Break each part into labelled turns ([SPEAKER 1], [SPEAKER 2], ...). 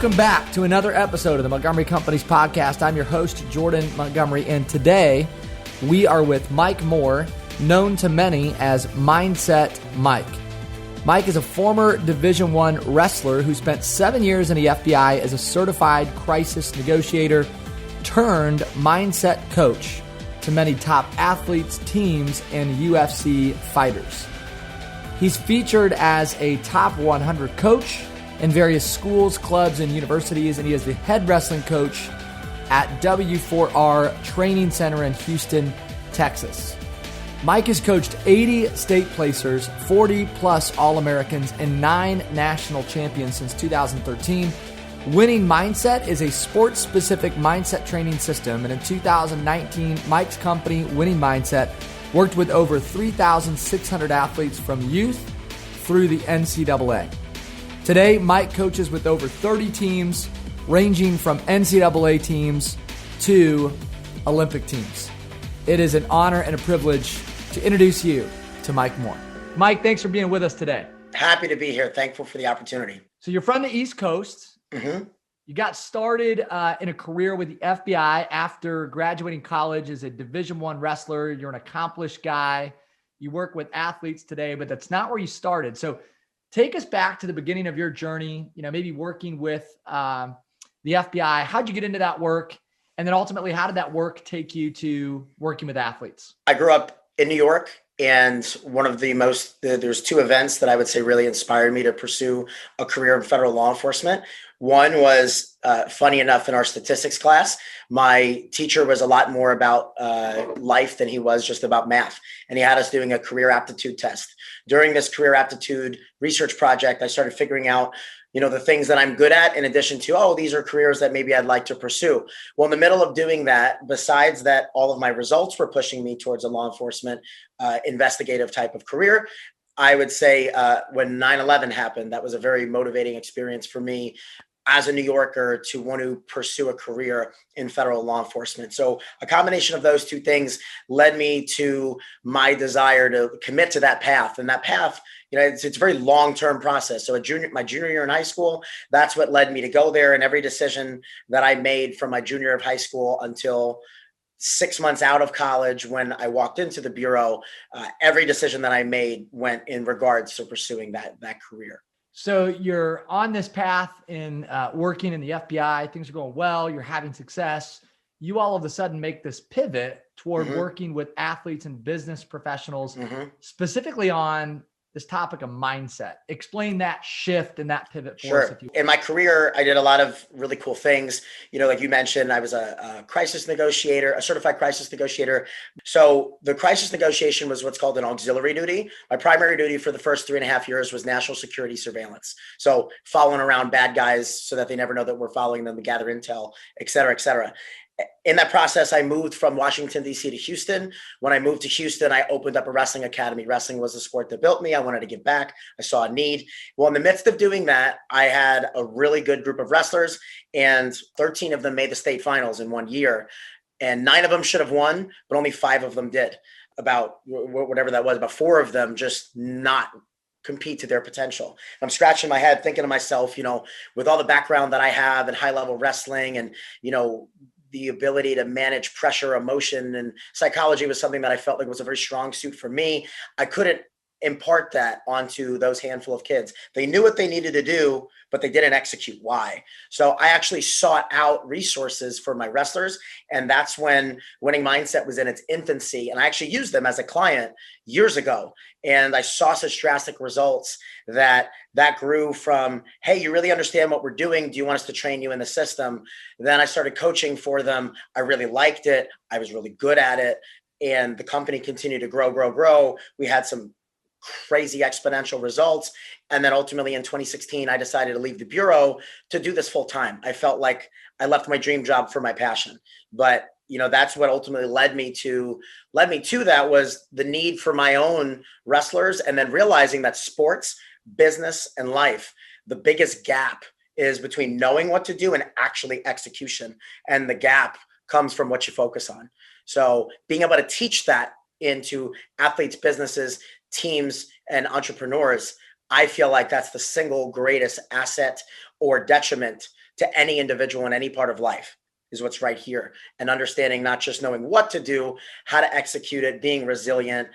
[SPEAKER 1] Welcome back to another episode of the Montgomery Companies podcast. I'm your host, Jordan Montgomery, and today we are with Mike Moor, known to many as Mindset Mike. Mike is a former Division I wrestler who spent 7 years in the FBI as a certified crisis negotiator turned mindset coach to many top athletes, teams, and UFC fighters. He's featured as a top 100 coach in various schools, clubs, and universities, and he is the head wrestling coach at W4R Training Center in Houston, Texas. Mike has coached 80 state placers, 40 plus All-Americans, and 9 national champions since 2013. Winning Mindset is a sports-specific mindset training system, and in 2019, Mike's company, Winning Mindset, worked with over 3,600 athletes from youth through the NCAA. Today, Mike coaches with over 30 teams, ranging from NCAA teams to Olympic teams. It is an honor and a privilege to introduce you to Mike Moor. Mike, thanks for being with us today.
[SPEAKER 2] Happy to be here. Thankful for the opportunity.
[SPEAKER 1] So you're from the East Coast.
[SPEAKER 2] Mm-hmm.
[SPEAKER 1] You got started in a career with the FBI after graduating college as a Division I wrestler. You're an accomplished guy. You work with athletes today, but that's not where you started. So take us back to the beginning of your journey, maybe working with the FBI. How'd you get into that work? And then ultimately, how did that work take you to working with athletes?
[SPEAKER 2] I grew up in New York, and one of there's two events that I would say really inspired me to pursue a career in federal law enforcement. One was, funny enough, in our statistics class, my teacher was a lot more about life than he was just about math. And he had us doing a career aptitude test. During this career aptitude research project, I started figuring out, the things that I'm good at, in addition to, these are careers that maybe I'd like to pursue. Well, in the middle of doing that, besides that, all of my results were pushing me towards a law enforcement investigative type of career. I would say when 9/11 happened, that was a very motivating experience for me as a New Yorker to want to pursue a career in federal law enforcement. So a combination of those two things led me to my desire to commit to that path. And that path, it's a very long-term process. So my junior year in high school, that's what led me to go there. And every decision that I made from my junior year of high school until 6 months out of college, when I walked into the Bureau, every decision that I made went in regards to pursuing that career.
[SPEAKER 1] So you're on this path in working in the FBI. Things are going well. You're having success. You all of a sudden make this pivot toward working with athletes and business professionals, specifically on this topic of mindset. Explain that shift and that pivot for us.
[SPEAKER 2] Sure. In my career, I did a lot of really cool things. Like you mentioned, I was a crisis negotiator, a certified crisis negotiator. So the crisis negotiation was what's called an auxiliary duty. My primary duty for the first 3.5 years was national security surveillance. So following around bad guys so that they never know that we're following them to gather intel, et cetera, et cetera. In that process, I moved from Washington, D.C. to Houston. When I moved to Houston, I opened up a wrestling academy. Wrestling was the sport that built me. I wanted to give back. I saw a need. Well, in the midst of doing that, I had a really good group of wrestlers, and 13 of them made the state finals in 1 year. And 9 of them should have won, but only 5 of them did. About whatever that was, about 4 of them just not compete to their potential. I'm scratching my head thinking to myself, with all the background that I have in high-level wrestling and, the ability to manage pressure, emotion, and psychology was something that I felt like was a very strong suit for me. I couldn't impart that onto those handful of kids. They knew what they needed to do, but they didn't execute. Why? So I actually sought out resources for my wrestlers. And that's when Winning Mindset was in its infancy. And I actually used them as a client years ago. And I saw such drastic results that grew from, hey, you really understand what we're doing. Do you want us to train you in the system? Then I started coaching for them. I really liked it. I was really good at it. And the company continued to grow. We had some crazy exponential results. And then ultimately in 2016, I decided to leave the Bureau to do this full time. I felt like I left my dream job for my passion. But that's what ultimately led me to that was the need for my own wrestlers. And then realizing that sports, business, and life, the biggest gap is between knowing what to do and actually execution. And the gap comes from what you focus on. So being able to teach that into athletes, businesses, teams, and entrepreneurs, I feel like that's the single greatest asset or detriment to any individual in any part of life is what's right here. And understanding, not just knowing what to do, how to execute it, being resilient,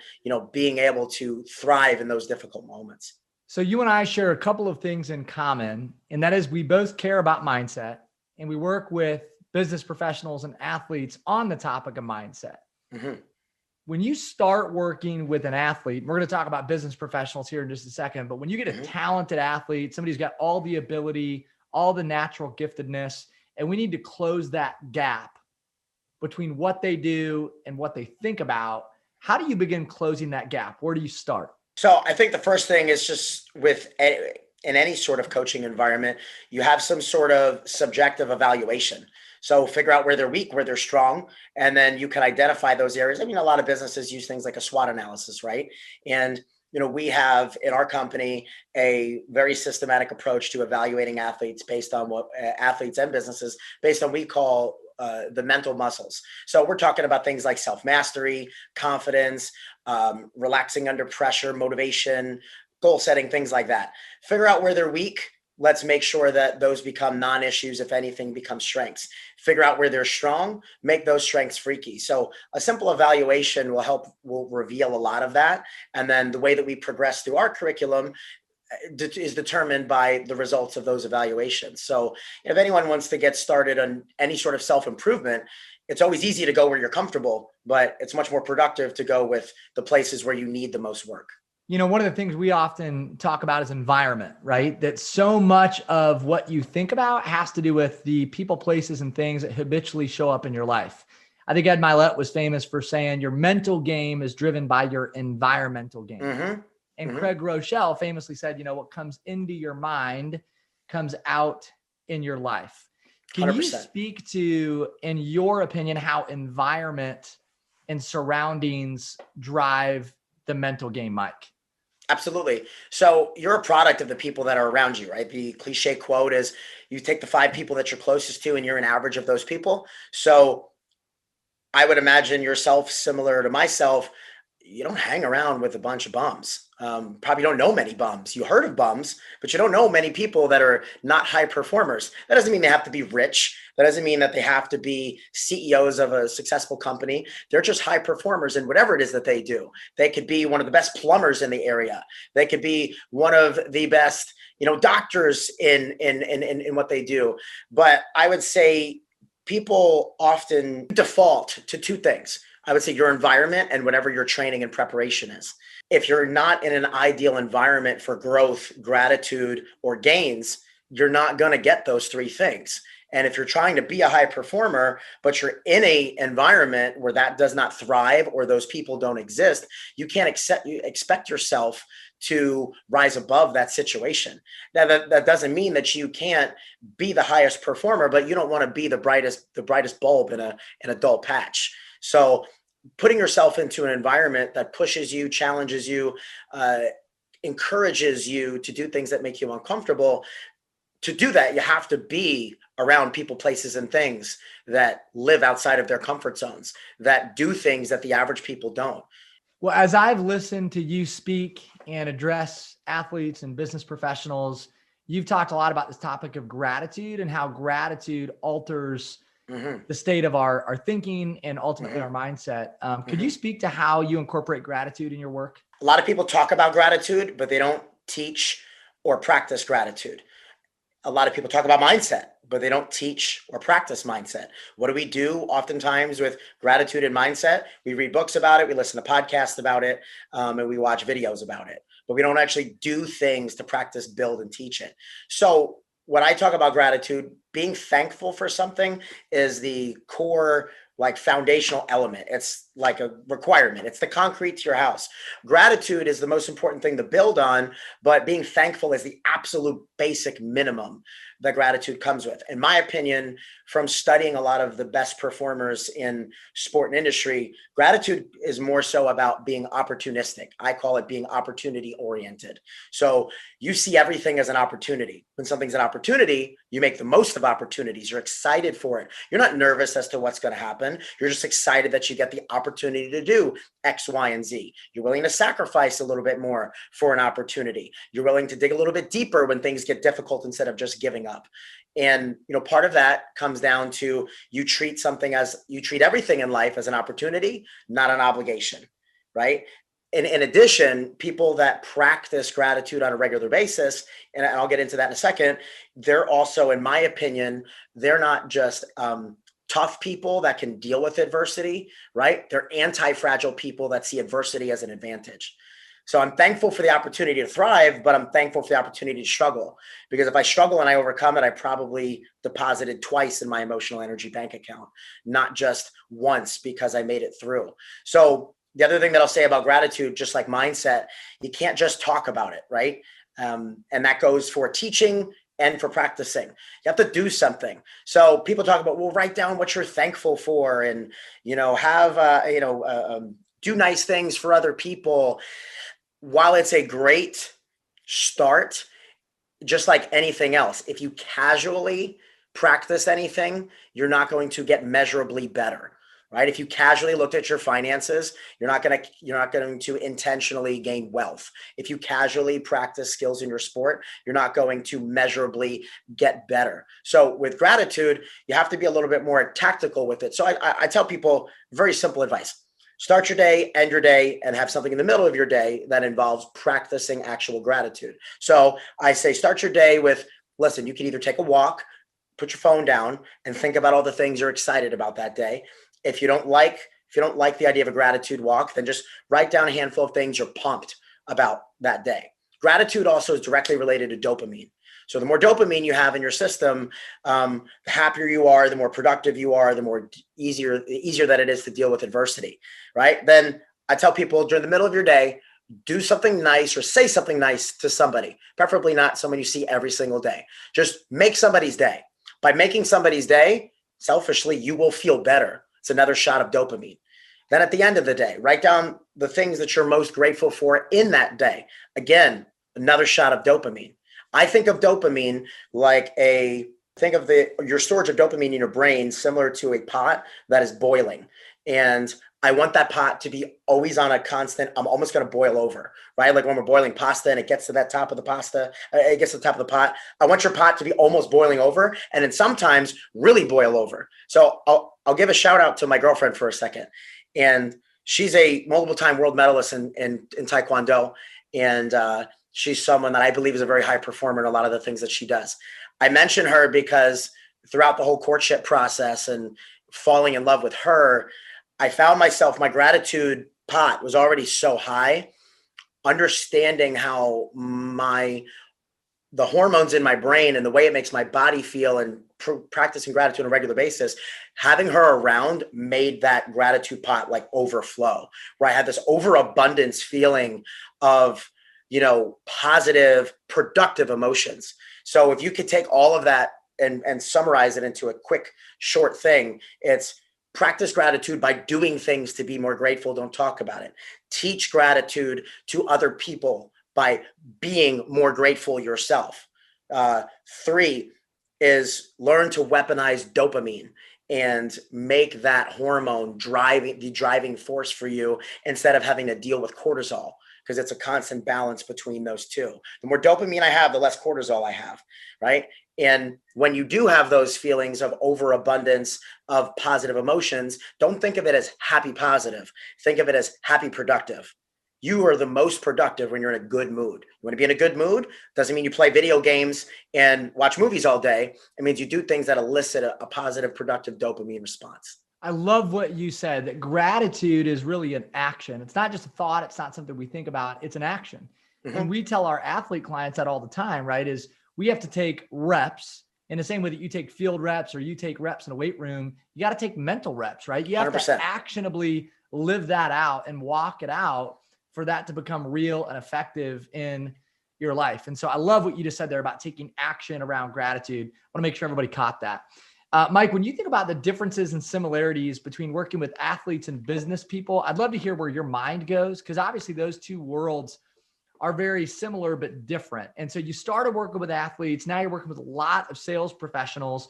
[SPEAKER 2] being able to thrive in those difficult moments.
[SPEAKER 1] So you and I share a couple of things in common, and that is we both care about mindset, and we work with business professionals and athletes on the topic of mindset.
[SPEAKER 2] Mm-hmm.
[SPEAKER 1] When you start working with an athlete, we're going to talk about business professionals here in just a second, but when you get a talented athlete, somebody who's got all the ability, all the natural giftedness, and we need to close that gap between what they do and what they think about, how do you begin closing that gap? Where do you start?
[SPEAKER 2] So I think the first thing is just in any sort of coaching environment, you have some sort of subjective evaluation. So figure out where they're weak, where they're strong, and then you can identify those areas. I mean, a lot of businesses use things like a SWOT analysis, right? And we have in our company a very systematic approach to evaluating athletes based on what athletes and businesses based on what we call the mental muscles. So we're talking about things like self-mastery, confidence, relaxing under pressure, motivation, goal setting, things like that. Figure out where they're weak. Let's make sure that those become non-issues. If anything, become strengths. Figure out where they're strong, make those strengths freaky. So a simple evaluation will reveal a lot of that. And then the way that we progress through our curriculum is determined by the results of those evaluations. So if anyone wants to get started on any sort of self-improvement, it's always easy to go where you're comfortable, but it's much more productive to go with the places where you need the most work.
[SPEAKER 1] One of the things we often talk about is environment, right? That so much of what you think about has to do with the people, places, and things that habitually show up in your life. I think Ed Milet was famous for saying your mental game is driven by your environmental game.
[SPEAKER 2] Mm-hmm.
[SPEAKER 1] And Craig Rochelle famously said, what comes into your mind comes out in your life. Can
[SPEAKER 2] 100%.
[SPEAKER 1] you speak to, in your opinion, how environment and surroundings drive the mental game, Mike?
[SPEAKER 2] Absolutely. So you're a product of the people that are around you, right? The cliche quote is you take the 5 people that you're closest to and you're an average of those people. So I would imagine yourself similar to myself. You don't hang around with a bunch of bums. Probably don't know many bums. You heard of bums, but you don't know many people that are not high performers. That doesn't mean they have to be rich. That doesn't mean that they have to be CEOs of a successful company. They're just high performers in whatever it is that they do. They could be one of the best plumbers in the area. They could be one of the best, doctors in what they do. But I would say people often default to 2 things. I would say your environment and whatever your training and preparation is. If you're not in an ideal environment for growth, gratitude, or gains, you're not going to get those 3 things. And if you're trying to be a high performer, but you're in a environment where that does not thrive or those people don't exist, you can't expect yourself to rise above that situation. Now, that doesn't mean that you can't be the highest performer, but you don't want to be the brightest bulb in a dull patch. So putting yourself into an environment that pushes you, challenges you, encourages you to do things that make you uncomfortable. To do that, you have to be around people, places, and things that live outside of their comfort zones, that do things that the average people don't.
[SPEAKER 1] Well, as I've listened to you speak and address athletes and business professionals, you've talked a lot about this topic of gratitude and how gratitude alters the state of our thinking and ultimately our mindset. Could you speak to how you incorporate gratitude in your work?
[SPEAKER 2] A lot of people talk about gratitude, but they don't teach or practice gratitude. A lot of people talk about mindset, but they don't teach or practice mindset. What do we do oftentimes with gratitude and mindset? We read books about it, we listen to podcasts about it, and we watch videos about it, but we don't actually do things to practice, build, and teach it. So when I talk about gratitude, being thankful for something is the core, foundational element. It's like a requirement. It's the concrete to your house. Gratitude is the most important thing to build on, but being thankful is the absolute basic minimum that gratitude comes with. In my opinion, from studying a lot of the best performers in sport and industry, gratitude is more so about being opportunistic. I call it being opportunity oriented. So you see everything as an opportunity. When something's an opportunity, you make the most of opportunities. You're excited for it. You're not nervous as to what's going to happen. You're just excited that you get the opportunity to do X, Y, and Z. You're willing to sacrifice a little bit more for an opportunity. You're willing to dig a little bit deeper when things get difficult instead of just giving up. And, part of that comes down to you treat everything in life as an opportunity, not an obligation, right? In addition, people that practice gratitude on a regular basis, and I'll get into that in a second, they're also, in my opinion, they're not just tough people that can deal with adversity, right? They're anti-fragile people that see adversity as an advantage. So I'm thankful for the opportunity to thrive, but I'm thankful for the opportunity to struggle, because if I struggle and I overcome it, I probably deposited twice in my emotional energy bank account, not just once because I made it through. So the other thing that I'll say about gratitude, just like mindset, you can't just talk about it, right? And that goes for teaching and for practicing. You have to do something. So people talk about, well, write down what you're thankful for, and do nice things for other people. While it's a great start, just like anything else, if you casually practice anything, you're not going to get measurably better. Right? If you casually looked at your finances, you're not going to intentionally gain wealth. If you casually practice skills in your sport, you're not going to measurably get better. So with gratitude, you have to be a little bit more tactical with it. So I tell people very simple advice. Start your day, end your day, and have something in the middle of your day that involves practicing actual gratitude. So I say, start your day with, listen, you can either take a walk, put your phone down, and think about all the things you're excited about that day. If you don't like the idea of a gratitude walk, then just write down a handful of things you're pumped about that day. Gratitude also is directly related to dopamine. So the more dopamine you have in your system, the happier you are, the more productive you are, the more easier that it is to deal with adversity, right? Then I tell people, during the middle of your day, do something nice or say something nice to somebody, preferably not someone you see every single day. Just make somebody's day. By making somebody's day, selfishly, you will feel better. It's another shot of dopamine. Then at the end of the day, write down the things that you're most grateful for in that day. Again, another shot of dopamine. I think of dopamine like your storage of dopamine in your brain similar to a pot that is boiling. And I want that pot to be always on a constant, I'm almost going to boil over, right? Like when we're boiling pasta and it gets to that top of the pasta, it gets to the top of the pot. I want your pot to be almost boiling over, and then sometimes really boil over. So I'll give a shout out to my girlfriend for a second. And she's a multiple time world medalist in Taekwondo. And she's someone that I believe is a very high performer in a lot of the things that she does. I mention her because throughout the whole courtship process and falling in love with her, I found myself, my gratitude pot was already so high, understanding how the hormones in my brain and the way it makes my body feel, and practicing gratitude on a regular basis, having her around made that gratitude pot like overflow, where I had this overabundance feeling of, positive, productive emotions. So if you could take all of that and summarize it into a quick, short thing, it's practice gratitude by doing things to be more grateful. Don't talk about it. Teach gratitude to other people by being more grateful yourself. 3 is learn to weaponize dopamine and make that hormone the driving force for you, instead of having to deal with cortisol, because it's a constant balance between those two. The more dopamine I have, the less cortisol I have, right? And when you do have those feelings of overabundance of positive emotions, don't think of it as happy positive. Think of it as happy productive. You are the most productive when you're in a good mood. You want to be in a good mood? Doesn't mean you play video games and watch movies all day. It means you do things that elicit a positive, productive dopamine response.
[SPEAKER 1] I love what you said, that gratitude is really an action. It's not just a thought. It's not something we think about. It's an action. Mm-hmm. And we tell our athlete clients that all the time, right? Is we have to take reps in the same way that you take field reps or you take reps in a weight room. You got to take mental reps, right? You have 100%. To actionably live that out and walk it out for that to become real and effective in your life. And so I love what you just said there about taking action around gratitude. I want to make sure everybody caught that. Mike, when you think about the differences and similarities between working with athletes and business people, I'd love to hear where your mind goes, because obviously those two worlds are very similar but different. And so you started working with athletes. Now you're working with a lot of sales professionals.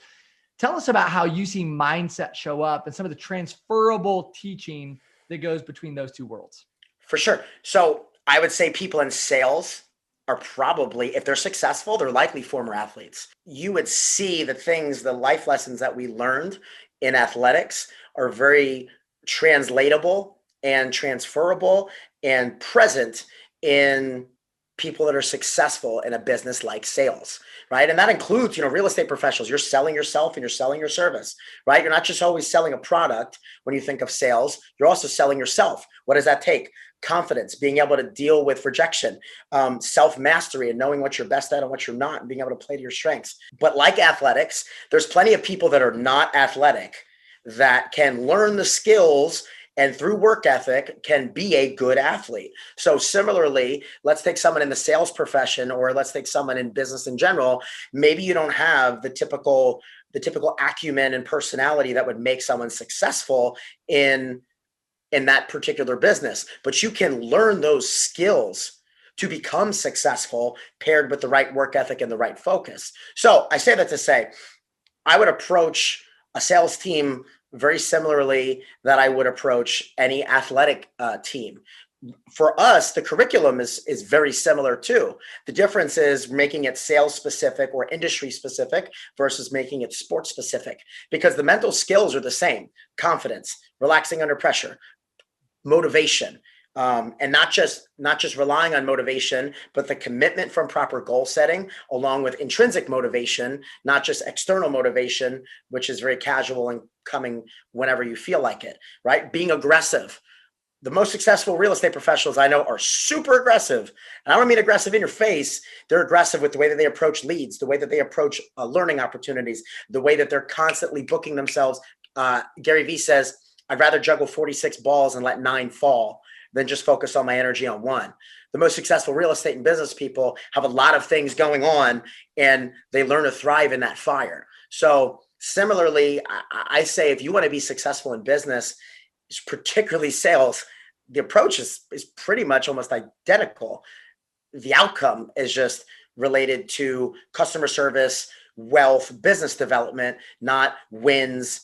[SPEAKER 1] Tell us about how you see mindset show up and some of the transferable teaching that goes between those two worlds.
[SPEAKER 2] For sure. So I would say people in sales are probably, if they're successful, they're likely former athletes. You would see the life lessons that we learned in athletics are very translatable and transferable and present in people that are successful in a business like sales, right? And that includes, real estate professionals. You're selling yourself and you're selling your service, right? You're not just always selling a product when you think of sales, you're also selling yourself. What does that take? Confidence, being able to deal with rejection, self-mastery, and knowing what you're best at and what you're not, and being able to play to your strengths. But like athletics, there's plenty of people that are not athletic that can learn the skills and through work ethic can be a good athlete. So similarly, let's take someone in the sales profession, or let's take someone in business in general. Maybe you don't have the typical acumen and personality that would make someone successful in that particular business, but you can learn those skills to become successful paired with the right work ethic and the right focus. So I say that to say, I would approach a sales team very similarly that I would approach any athletic team. For us, the curriculum is very similar too. The difference is making it sales specific or industry specific versus making it sports specific, because the mental skills are the same: confidence, relaxing under pressure, motivation, and not just relying on motivation, but the commitment from proper goal setting, along with intrinsic motivation, not just external motivation, which is very casual and coming whenever you feel like it, right? Being aggressive. The most successful real estate professionals I know are super aggressive. And I don't mean aggressive in your face. They're aggressive with the way that they approach leads, the way that they approach learning opportunities, the way that they're constantly booking themselves. Gary Vee says, I'd rather juggle 46 balls and let 9 fall than just focus all my energy on one. The most successful real estate and business people have a lot of things going on, and they learn to thrive in that fire. So similarly, I say if you want to be successful in business, particularly sales, the approach is pretty much almost identical. The outcome is just related to customer service, wealth, business development, not wins,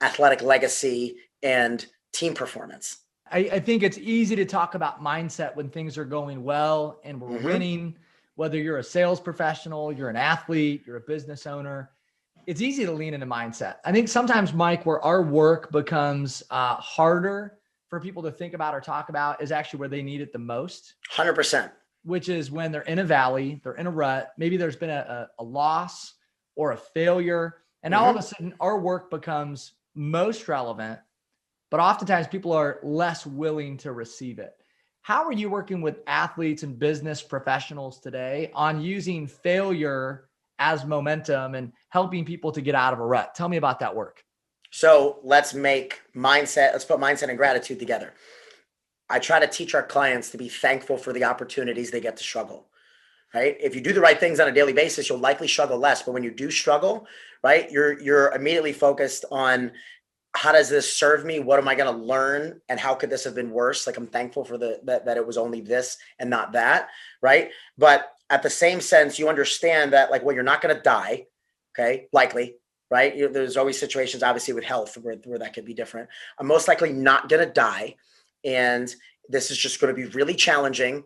[SPEAKER 2] athletic legacy, and team performance.
[SPEAKER 1] I think it's easy to talk about mindset when things are going well and we're winning, whether you're a sales professional, you're an athlete, you're a business owner. It's easy to lean into mindset. I think sometimes, Mike, where our work becomes harder for people to think about or talk about is actually where they need it the most.
[SPEAKER 2] 100%.
[SPEAKER 1] Which is when they're in a valley, they're in a rut. Maybe there's been a loss or a failure. And all of a sudden our work becomes most relevant, but oftentimes people are less willing to receive it. How are you working with athletes and business professionals today on using failure as momentum and helping people to get out of a rut? Tell me about that work.
[SPEAKER 2] So let's put mindset and gratitude together. I try to teach our clients to be thankful for the opportunities they get to struggle, right? If you do the right things on a daily basis, you'll likely struggle less. But when you do struggle, right, you're immediately focused on, how does this serve me? What am I going to learn? And how could this have been worse? Like, I'm thankful for that it was only this and not that, right? But at the same sense, you understand that, like, well, you're not going to die, okay? Likely, right? There's always situations, obviously, with health where that could be different. I'm most likely not going to die. And this is just going to be really challenging.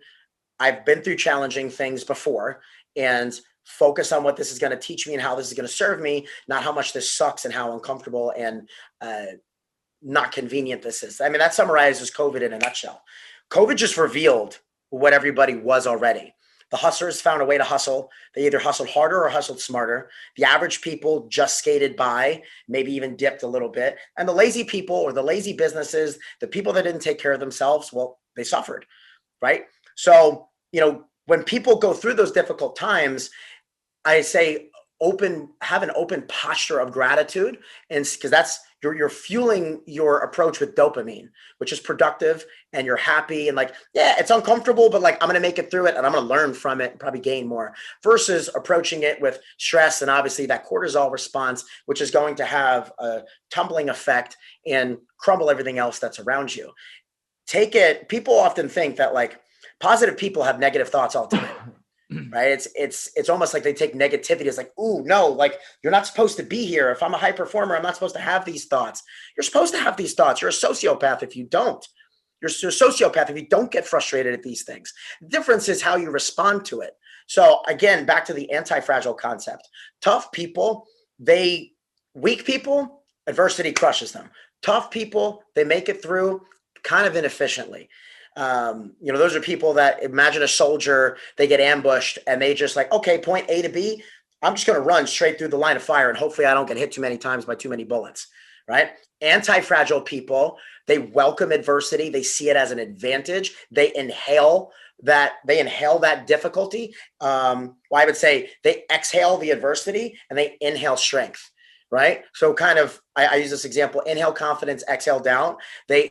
[SPEAKER 2] I've been through challenging things before, and focus on what this is going to teach me and how this is going to serve me, not how much this sucks and how uncomfortable and not convenient this is. I mean, that summarizes COVID in a nutshell. COVID just revealed what everybody was already. The hustlers found a way to hustle. They either hustled harder or hustled smarter. The average people just skated by, maybe even dipped a little bit. And the lazy people, or the lazy businesses, the people that didn't take care of themselves, well, they suffered, right? So, when people go through those difficult times, I say have an open posture of gratitude, and because that's you're fueling your approach with dopamine, which is productive, and you're happy and like, yeah, it's uncomfortable, but like, I'm going to make it through it and I'm going to learn from it and probably gain more, versus approaching it with stress and obviously that cortisol response, which is going to have a tumbling effect and crumble everything else that's around you. People often think that like positive people have negative thoughts all the time. Right. It's almost like they take negativity as like, ooh, no, like you're not supposed to be here. If I'm a high performer, I'm not supposed to have these thoughts. You're supposed to have these thoughts. You're a sociopath if you don't. You're a sociopath if you don't get frustrated at these things. The difference is how you respond to it. So again, back to the anti-fragile concept. Weak people, adversity crushes them. Tough people, they make it through kind of inefficiently. Those are people that, imagine a soldier, they get ambushed and they just like, okay, point A to B, I'm just going to run straight through the line of fire and hopefully I don't get hit too many times by too many bullets, right? Anti-fragile people, they welcome adversity. They see it as an advantage. They inhale that difficulty. I would say they exhale the adversity and they inhale strength. Right. So kind of, I use this example, inhale confidence, exhale doubt. They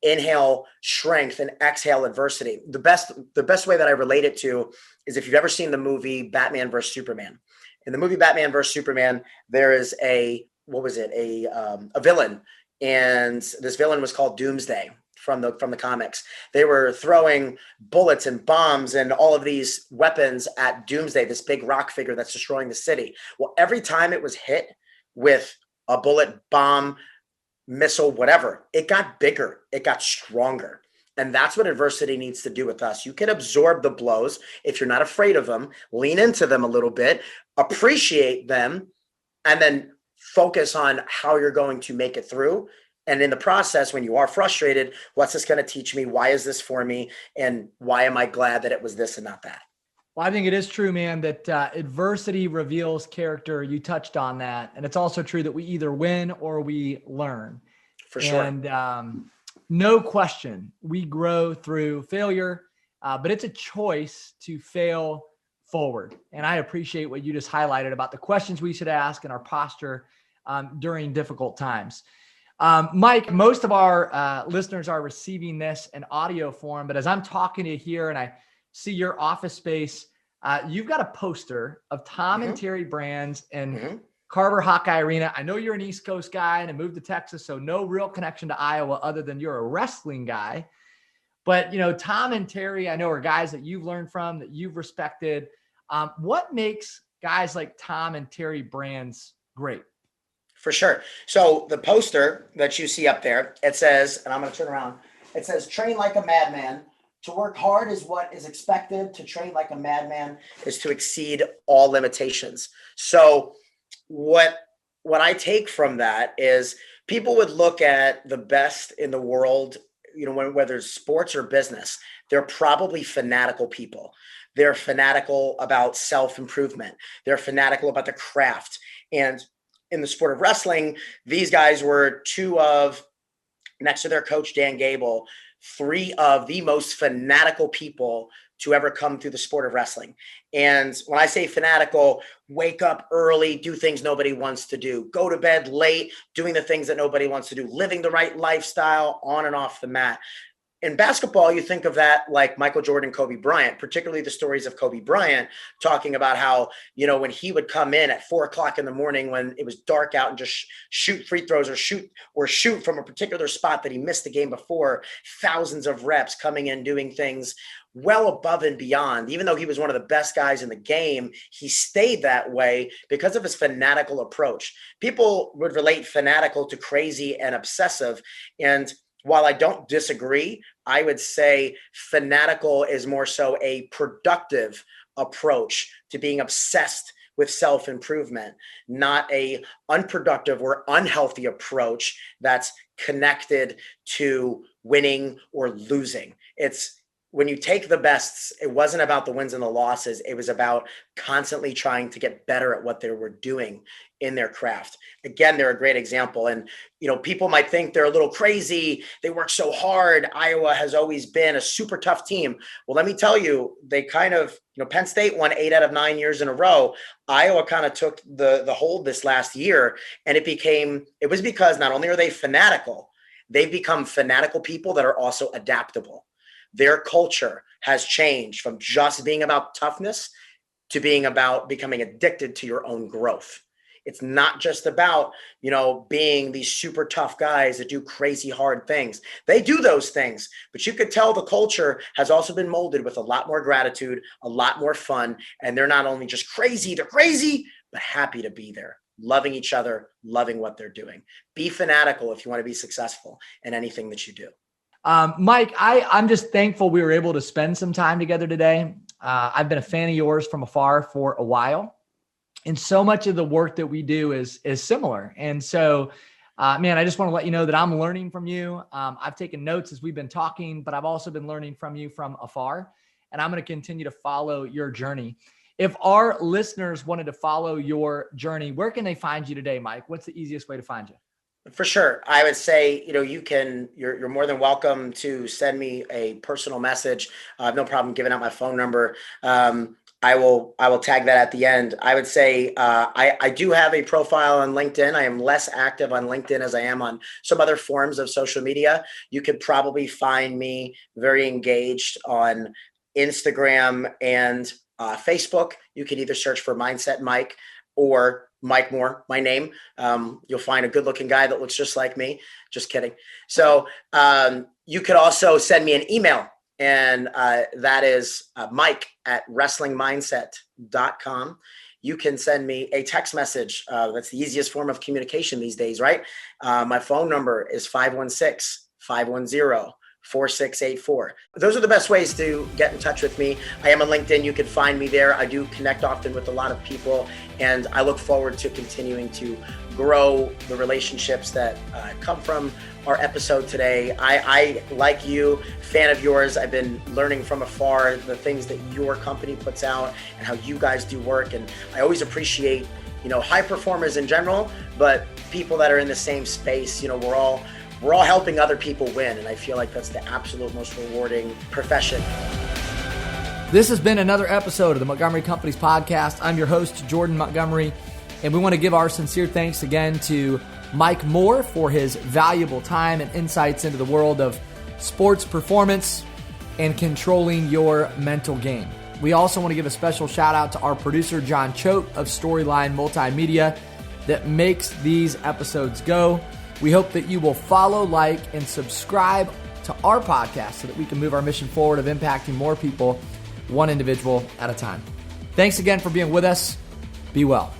[SPEAKER 2] inhale strength and exhale adversity. The best way that I relate it to is if you've ever seen the movie Batman versus Superman. In the movie Batman versus Superman, there is a villain. And this villain was called Doomsday from the comics. They were throwing bullets and bombs and all of these weapons at Doomsday, this big rock figure that's destroying the city. Well, every time it was hit with a bullet, bomb, missile, whatever, it got bigger, it got stronger. And that's what adversity needs to do with us. You can absorb the blows if you're not afraid of them, lean into them a little bit, appreciate them, and then focus on how you're going to make it through. And in the process, when you are frustrated, what's this going to teach me? Why is this for me? And why am I glad that it was this and not that?
[SPEAKER 1] Well, I think it is true, man, that adversity reveals character. You touched on that. And it's also true that we either win or we learn.
[SPEAKER 2] For sure.
[SPEAKER 1] And no question, we grow through failure, but it's a choice to fail forward. And I appreciate what you just highlighted about the questions we should ask and our posture during difficult times. Mike, most of our listeners are receiving this in audio form, but as I'm talking to you here and I see your office space, you've got a poster of Tom and Terry Brands and Carver Hawkeye Arena. I know you're an East Coast guy and I moved to Texas, so no real connection to Iowa other than you're a wrestling guy. But, Tom and Terry, I know are guys that you've learned from, that you've respected. What makes guys like Tom and Terry Brands great?
[SPEAKER 2] For sure. So the poster that you see up there, it says, and I'm going to turn around, it says, train like a madman. To work hard is what is expected. To train like a madman is to exceed all limitations. So what I take from that is people would look at the best in the world, whether it's sports or business, they're probably fanatical people. They're fanatical about self-improvement. They're fanatical about the craft. And in the sport of wrestling, these guys were next to their coach, Dan Gable, 3 of the most fanatical people to ever come through the sport of wrestling. And when I say fanatical, wake up early, do things nobody wants to do, go to bed late, doing the things that nobody wants to do, living the right lifestyle on and off the mat. In basketball, you think of that like Michael Jordan, Kobe Bryant, particularly the stories of Kobe Bryant talking about how, when he would come in at 4:00 in the morning when it was dark out and just shoot free throws or shoot from a particular spot that he missed the game before, thousands of reps coming in, doing things well above and beyond. Even though he was one of the best guys in the game, he stayed that way because of his fanatical approach. People would relate fanatical to crazy and obsessive. And while I don't disagree, I would say fanatical is more so a productive approach to being obsessed with self-improvement, not a unproductive or unhealthy approach that's connected to winning or losing. It's when you take the bests, it wasn't about the wins and the losses. It was about constantly trying to get better at what they were doing in their craft. Again, they're a great example. And, people might think they're a little crazy. They work so hard. Iowa has always been a super tough team. Well, let me tell you, they kind of, Penn State won 8 out of 9 years in a row. Iowa kind of took the hold this last year. And it was because not only are they fanatical, they've become fanatical people that are also adaptable. Their culture has changed from just being about toughness to being about becoming addicted to your own growth. It's not just about, being these super tough guys that do crazy hard things. They do those things, but you could tell the culture has also been molded with a lot more gratitude, a lot more fun. And they're not only just crazy, they're crazy, but happy to be there, loving each other, loving what they're doing. Be fanatical if you want to be successful in anything that you do.
[SPEAKER 1] Mike, I'm just thankful we were able to spend some time together today. I've been a fan of yours from afar for a while, and so much of the work that we do is similar. And so, man, I just want to let you know that I'm learning from you. I've taken notes as we've been talking, but I've also been learning from you from afar, and I'm going to continue to follow your journey. If our listeners wanted to follow your journey, where can they find you today, Mike? What's the easiest way to find you?
[SPEAKER 2] For sure. I would say, you're more than welcome to send me a personal message. I have no problem giving out my phone number. I will tag that at the end. I would say I do have a profile on LinkedIn. I am less active on LinkedIn as I am on some other forms of social media. You could probably find me very engaged on Instagram and Facebook. You can either search for Mindset Mike or Mike Moore, my name. You'll find a good looking guy that looks just like me. Just kidding. So you could also send me an email, and that is mike@wrestlingmindset.com. You can send me a text message. That's the easiest form of communication these days, right? My phone number is 516-510-4684. Those are the best ways to get in touch with me. I am on LinkedIn. You can find me there. I do connect often with a lot of people, and I look forward to continuing to grow the relationships that come from our episode today. I, like you, fan of yours. I've been learning from afar the things that your company puts out and how you guys do work. And I always appreciate, high performers in general, but people that are in the same space. We're all helping other people win, and I feel like that's the absolute most rewarding profession.
[SPEAKER 1] This has been another episode of the Montgomery Companies podcast. I'm your host, Jordan Montgomery, and we want to give our sincere thanks again to Mike Moore for his valuable time and insights into the world of sports performance and controlling your mental game. We also want to give a special shout out to our producer, John Choate of Storyline Multimedia, that makes these episodes go. We hope that you will follow, like, and subscribe to our podcast so that we can move our mission forward of impacting more people, one individual at a time. Thanks again for being with us. Be well.